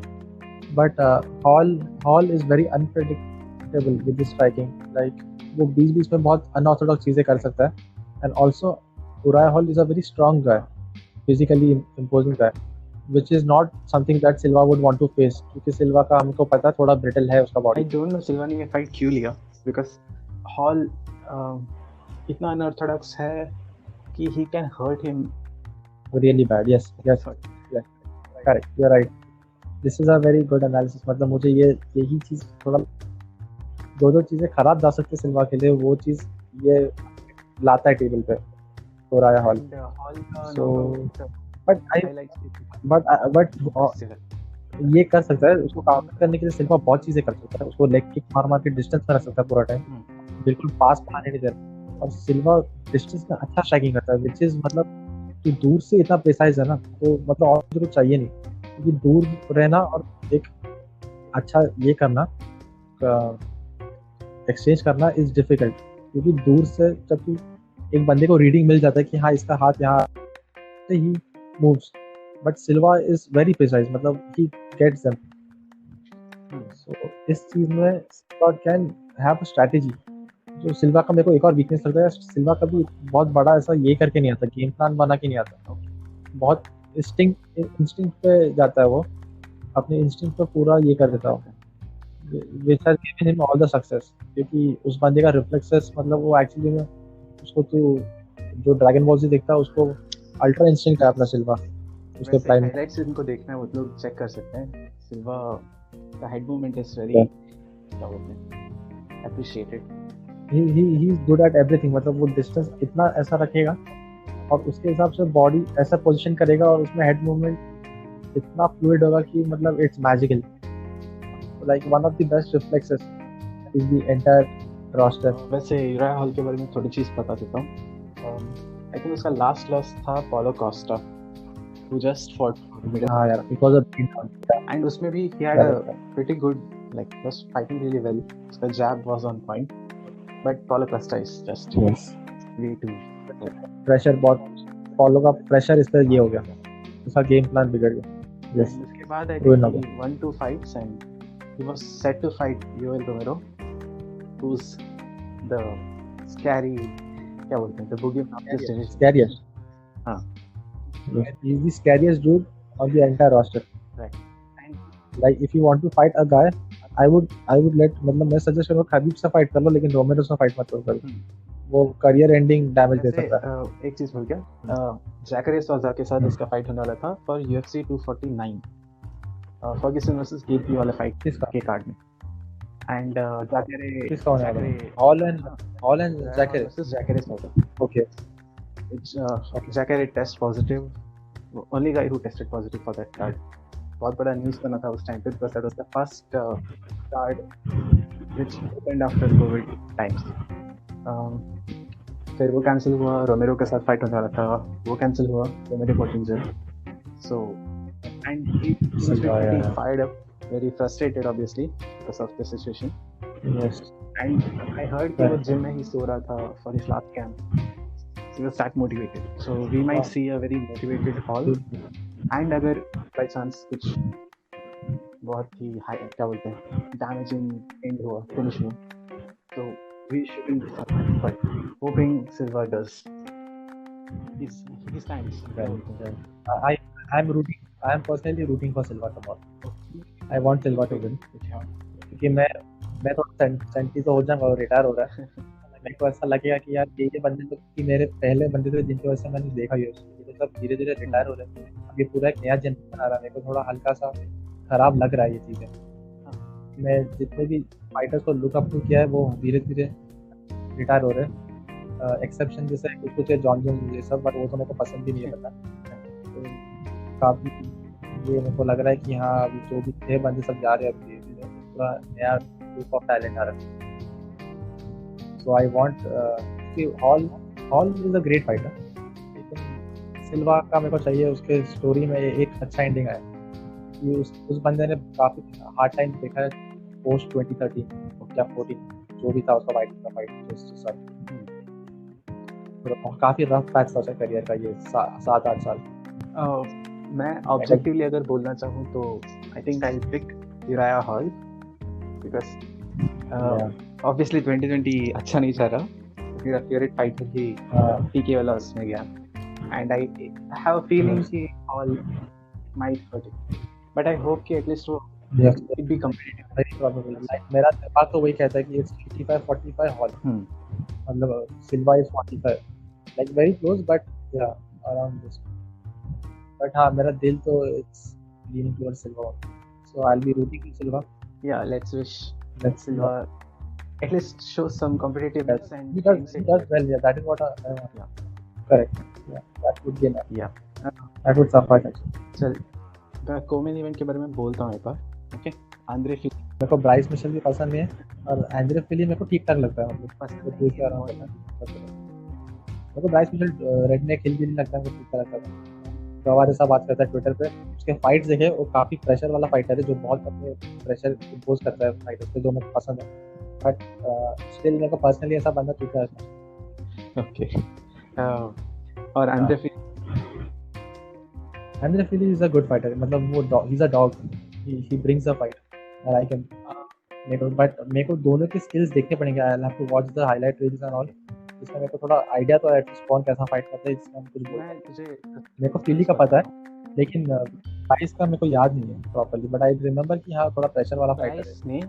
but Hall is very unpredictable with his striking. Like वो बीच में बहुत अनऑर्थोडॉक्स चीजें कर सकता है. And also Uriah Hall is a very strong guy, physically imposing guy, which is not something that Silva would want to face, क्योंकि सिल्वा का हमको पता है थोड़ा ब्रिटल है उसका बॉडी. I don't know सिल्वा ने ये फाइट क्यों लिया because हॉल इतना अनऑर्थोडॉक्स है कि he can hurt him really bad. Yes, correct, you're right. This is a very good analysis. मतलब मुझे यही चीज थोड़ा दो चीजें खराब जा सकती है सिल्वा के लिए, वो चीज ये लाता है टेबल पे उराया हॉल. सो बट ये कर सकता है. उसको काउंटर करने के लिए सिल्वा बहुत चीजें कर सकता है. उसको लेग किक मार के डिस्टेंस में रख सकता है पूरा टाइम, बिल्कुल पास आने नहीं देता. और सिल्वा डिस्टेंस में अच्छा स्ट्राइकिंग करता है, विच इज मतलब कि दूर से इतना प्रिसाइज है ना, तो मतलब और कुछ चाहिए नहीं, क्योंकि दूर रहना और एक अच्छा ये करना एक्सचेंज करना इज डिफिकल्ट. क्योंकि दूर से जब एक बंदे को रीडिंग मिल जाता है कि हाँ इसका हाथ यहाँ, he moves. But Silva is very precise, मतलब ही गेट्स देम. सो इस चीज में सिल्वा कैन हैव अ स्ट्रेटजी. जो सिल्वा का मेरे को एक और वीकनेस लगता है, सिल्वा कभी बहुत बड़ा ऐसा ये करके नहीं आता, गेम प्लान बना के नहीं आता. बहुत इंस्टिंक्ट पे जाता है वो, अपने इंस्टिंक्ट पे पूरा ये कर देता है, which has given him all the success. क्योंकि उस बंदे का रिफ्लेक्सेस, मतलब वो एक्चुअली में उसको तो जो ड्रैगन बॉल से देखता है उसको अल्ट्रा इंस्टिंक्ट है अपना सिल्वा. उसके प्राइम हाइलाइट्स इनको देखना है, वो लोग चेक कर सकते हैं. सिल्वा का head movement is very appreciated. he is good at everything. मतलब वो डिस्टेंस इतना ऐसा रखेगा और उसके हिसाब से बॉडी ऐसा पोजीशन करेगा और उसमें हेड मूवमेंट इतना फ्लूइड होगा कि मतलब it's magical. Like one of the best reflexes is the entire roster? वैसे यूराया हॉल के बारे में थोड़ी चीज़ बता देता हूँ। आई थिंक उसका लास्ट लॉस था Paulo Costa, who just fought middle, हाँ यार, it was a beatdown. and उसमें भी he had a Correct. pretty good, like was fighting really well. उसका jab was on point, but Paulo Costa is just Yes. way too. Pressure बहुत, पॉलो का प्रेशर इस पर ये हो गया, उसका गेम प्लान बिगड़ गया. Yes. उसके बाद I Ruin think हो he won 2 fights and he was set to fight Yoel Romero, who's the scary, क्या बोलते हैं, the boogeyman of this division. Scariest. हाँ. Yes. He's the scariest dude on the entire roster. Right. And Like if you want to fight a guy, I would let, मतलब मैं सजेस्ट करूँगा खबीब से फाइट कर लो, लेकिन रोमेरो से फाइट मत करो. वो करियर एंडिंग डैमेज दे वैसे सकता है. एक चीज भूल गया, जैकरे सोजा के साथ इसका फाइट होने वाला था for UFC 249, Ferguson versus KP वाला फाइट किसका? के कार्ड में. एंड जैकरे किसका होने वाला है? Hall and Jacare. Versus Jacare Souza. Okay. Jacare test positive, only guy who tested positive for that card. बहुत बड़ा न्यूज़ बना था उस टाइम पे, because that was the first card which opened after COVID times. फिर वो कैंसिल हुआ, रोमेरो के साथ फाइट होने वाला था, वो कैंसिल हुआ, रोमेरो got injured. So and he was pretty fired up, very frustrated obviously because of the situation. Yes. And I heard कि वो जिम में ही सो रहा था for his last camp. He was that motivated. So we might see a very motivated Hall. And अगर by chance कुछ बहुत ही high, क्या बोलते हैं, damaging end हुआ finish में, तो we shouldn't be surprised, but hoping Silva does. He stands. I am personally rooting for Silva tomorrow. I want Silva to win. क्योंकि मैं थोड़ा सेंटी तो हो जाऊंगा और रिटायर हो रहा है. मेरे को ऐसा लगेगा कि यार ये बंदे तो, कि मेरे पहले बंदे थे जिनकी वजह से मैंने देखा ये तो सब धीरे धीरे रिटायर हो रहे हैं. अब ये पूरा एक नया जनरेशन आ रहा है. मेरे को थोड़ा हल्का सा खराब लग रहा है ये चीज़ें. मैं जितने भी फाइटर्स को लुक अप किया है वो धीरे धीरे रिटायर हो रहे हैं. एक्सेप्शन जैसे कुछ है जॉन जोन्स ये सब, बट वो तो मेरे को पसंद भी नहीं है. पता तो काफ़ी ये मेरे को लग रहा है कि हाँ अभी जो भी थे बंदे सब जा रहे हैं, अब धीरे धीरे पूरा नया ग्रुप ऑफ टैलेंट आ रहा है. सो आई वांट कि hall is a great fighter, लेकिन सिल्वा का मेरे को चाहिए उसके स्टोरी में एक अच्छा एंडिंग आए. कि उस बंदे ने काफ़ी हार्ड टाइम देखा है पोस्ट 2013 या 14 जो भी था उसका फाइट काफ़ी रफ पैच था उसका करियर का ये 7-8 साल. मैं ऑब्जेक्टिवली अगर बोलना चाहूँ तो I think I pick Uriah Hall because obviously 2020 अच्छा नहीं चल रहा. मेरा फेवरेट फाइटर ही पीके वाला उसमें गया, and I have a feeling कि Hall might hurt it, but I hope कि एटलीस्ट वो it be competitive. Very probable. मेरा दिमाग तो वही कहता है कि इट्स 55-45 हॉल. मतलब Silva is 45, like very close, but yeah around this. But हाँ मेरा दिल तो it's leaning towards Silva, so I will be rooting for Silva. Yeah let's wish Silva at least show some competitiveness. Yes. And he does well. Yeah, that is what I want. Yeah. Correct. Yeah, that would be enough. Yeah. That would suffice actually. चल मैं कोमेन इवेंट के बारे में बोलता हूँ एक बार. ओके, आंद्रे फिली मेरे को ब्राइस मिशेल भी पसंद नहीं है और आंद्रे फिली मेरे को ठीक ठाक लगता है. मतलब पसंद ठीक है मेरे को ब्राइस मिशेल रेडनेक हिल भी नहीं लगता है. मुझे ठीक लगता है. प्रवाद ऐसा बात करता है ट्विटर पे, उसके फाइट्स देखे वो काफ़ी प्रेशर वाला फाइटर है जो बहुत अपने प्रेशर इम्पोज करता है फाइटर्स पे, जो मेरे को पसंद है. बट स्टिल मेरे को पर्सनली ऐसा बंदा ठीक है. ओके. और Andre Fili is a good fighter. मतलब वो he is a dog, he brings a fight. I like him. मेरे को दोनों की स्किल्स देखने पड़ेंगे. I have to watch the highlight reels and all. इसमें मेरे को थोड़ा आइडिया तो है कौन कैसा फाइट करता है. इसमें कुछ मेरे को फिली का पता है, लेकिन प्राइस का मेरे को याद नहीं है प्रॉपर्ली. बट आई रिमेंबर कि हाँ थोड़ा प्रेशर वाला फाइटर है. ने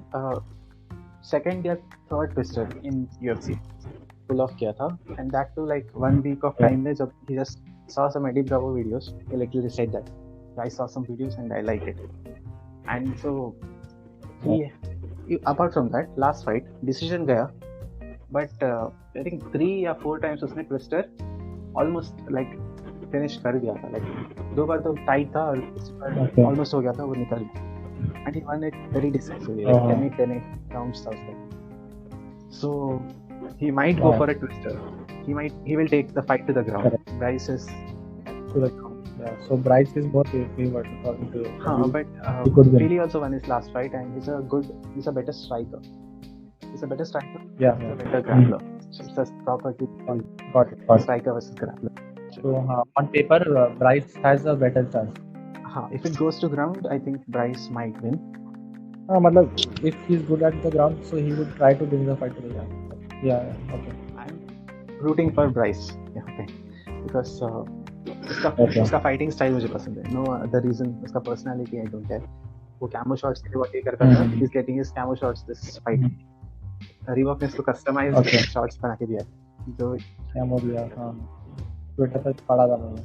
सेकंड या third twister in UFC pull off किया था, and that to like 1 week off time में, जब he just saw some Eddie Bravo videos. He literally said that I saw some videos and I liked it. And so he apart from that last fight decision गया, but I think 3 या 4 times उसने twister almost like finish कर दिया था. like 2 बार तो टाइट था और almost हो गया था, वो निकल गया. And he won it very decisively, like 10 rounds था उसका. So he might go Yeah. for a twister. He will take the fight to the ground. Correct. Bryce is To the ground. Yeah. So Bryce is more favored according to you. but He could win. Fili also won his last fight, and he's a better striker. He's a better striker. Yeah. He's a better grappler. So it's a proper Got it. striker versus grappler. So on paper, Bryce has a better chance. If it goes to ground, I think Bryce might win. मतलब if he's good at the ground, so he would try to bring the fight to the ground. Yeah. Okay. I'm rooting for Bryce. Yeah, okay. Because उसका फाइटिंग स्टाइल मुझे पसंद है. No other reason. उसका personality I don't care. वो कैमो शॉट्स के लिए करता था. He's getting his camo shots this fight. Reebok ने इसको कस्टमाइज्ड शॉट्स बना के दिया. जो कैमो दिया. हाँ. ट्विटर पर पड़ा था मैंने.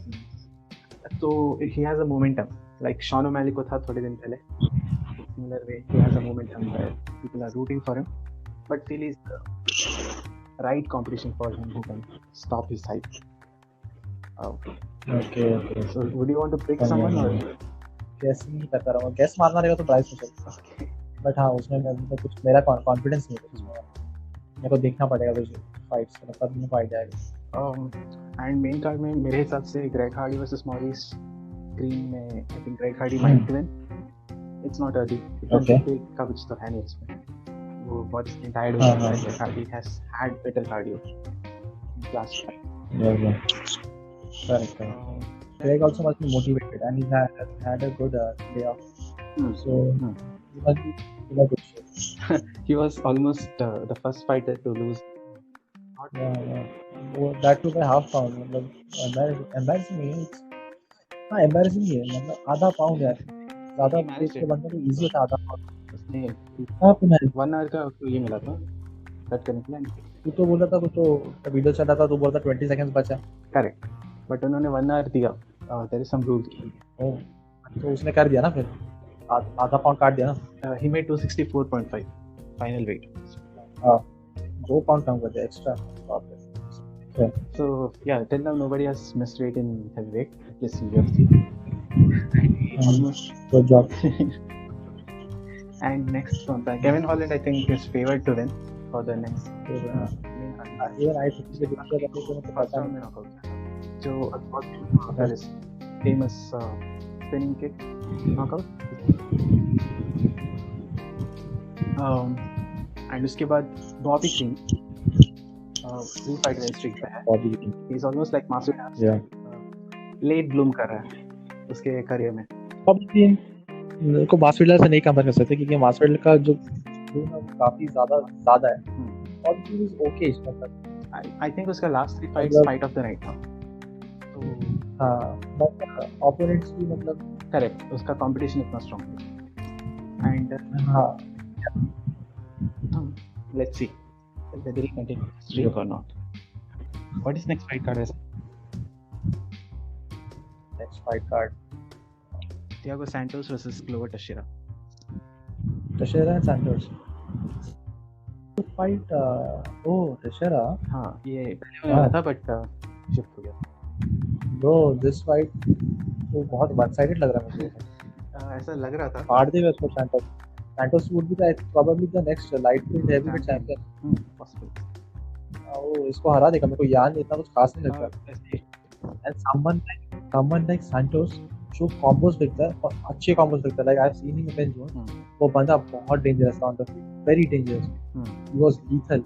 तो he has a momentum. Like Sean O'Malley को था थोड़े दिन पहले. Similar way, he has a momentum where people are rooting for him. But Philly is the right competition for him who can stop his hype. Okay. So would you want to pick someone or? Guess नहीं करता रहा हूँ. Guess मारना रहेगा तो Bryce हो सकता है. But हाँ उसमें कुछ मेरा confidence नहीं है उसमें. मेरे को देखना पड़ेगा कुछ fights का तब मेरे को idea आएगा. And main card में मेरे हिसाब से Greg Hardy versus Maurice Green में I think Greg Hardy might win. It's not early. Okay. का कुछ तो है नहीं इसमें. वो बहुत स्किन टायर्ड हो जाता है. Greg Hardy has had better cardio last fight. Yeah. Correct. Greg also must be motivated and he had a good day off. So he must be in a good shape. He was almost the first fighter to lose. Yeah. That took a half pound. मतलब embarrassing नहीं है. हाँ embarrassing ही है. मतलब आधा pound यार. ज़्यादा उसके बनने को easy होता आधा pound. उसने हाँ penalty. 1 hour का ये मिला था. कट करने के लिए. तू तो बोल रहा था तो वीडियो चल रहा था तो बोल रहा था 20 seconds बचा. Correct. But उन्होंने 1 hour दिया. There is some rule. तो उसने कर दिया ना फिर. आधा pound काट दिया ना. He made 264.5 final weight. हाँ. 2 pound कम कर दिया extra. So yeah, till now nobody has missed weight in heavyweight, at least in UFC. Almost. Good job. And next one, Kevin Holland, I think is favored to win for the next. Even I think the difference है तो मुझे पता नहीं. knockout. जो बहुत famous spinning kick knockout. And उसके बाद Bobby King. 2 fight win streak पे है. He's almost like Masvidal. Yeah. Late bloom कर रहा है उसके करियर में. Bobby King को मास्विडल से नहीं कंपेयर कर सकते क्योंकि मास्विडल का जो काफी ज्यादा है. और ही इज ओके मतलब. I think उसका last 3 fights fight of the night था. तो हाँ. बट ओपोनेंट्स भी मतलब. Correct. उसका competition इतना strong है. And हाँ. Let's see whether he continues his streak or not. What is next fight card? Next fight card. Thiago Santos versus Glover Teixeira. Teixeira and Santos. Fight. Teixeira. हाँ ये पहले वाला था but shift हो गया. Bro, this fight तो बहुत one-sided लग रहा है मुझे. ऐसा लग रहा था. फाड़ देगा उसको Santos. Santos would be probably the next lightweight heavyweight champion. Possible. वो इसको हरा देगा. मेरे को याद नहीं इतना कुछ खास नहीं लगता. And someone like Santos जो combos देखता है और अच्छे combos देखता है. Like I've seen him in zone. वो बंदा बहुत dangerous था on the field. Very dangerous. He was lethal.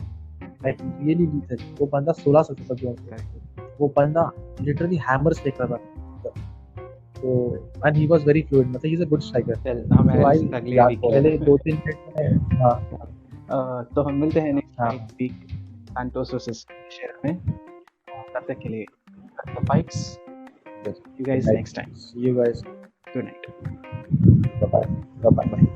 Like really lethal. वो बंदा 16 से ऊपर जोन पे. वो बंदा literally hammers फेंक रहा था. So and he was very fluid. मतलब he's a good striker. पहले 2-3 मिनट में हाँ. तो हम मिलते हैं next week Santos versus Teixeira में. तब तक के लिए the fights. You guys next time. See you guys. Good night. Bye bye.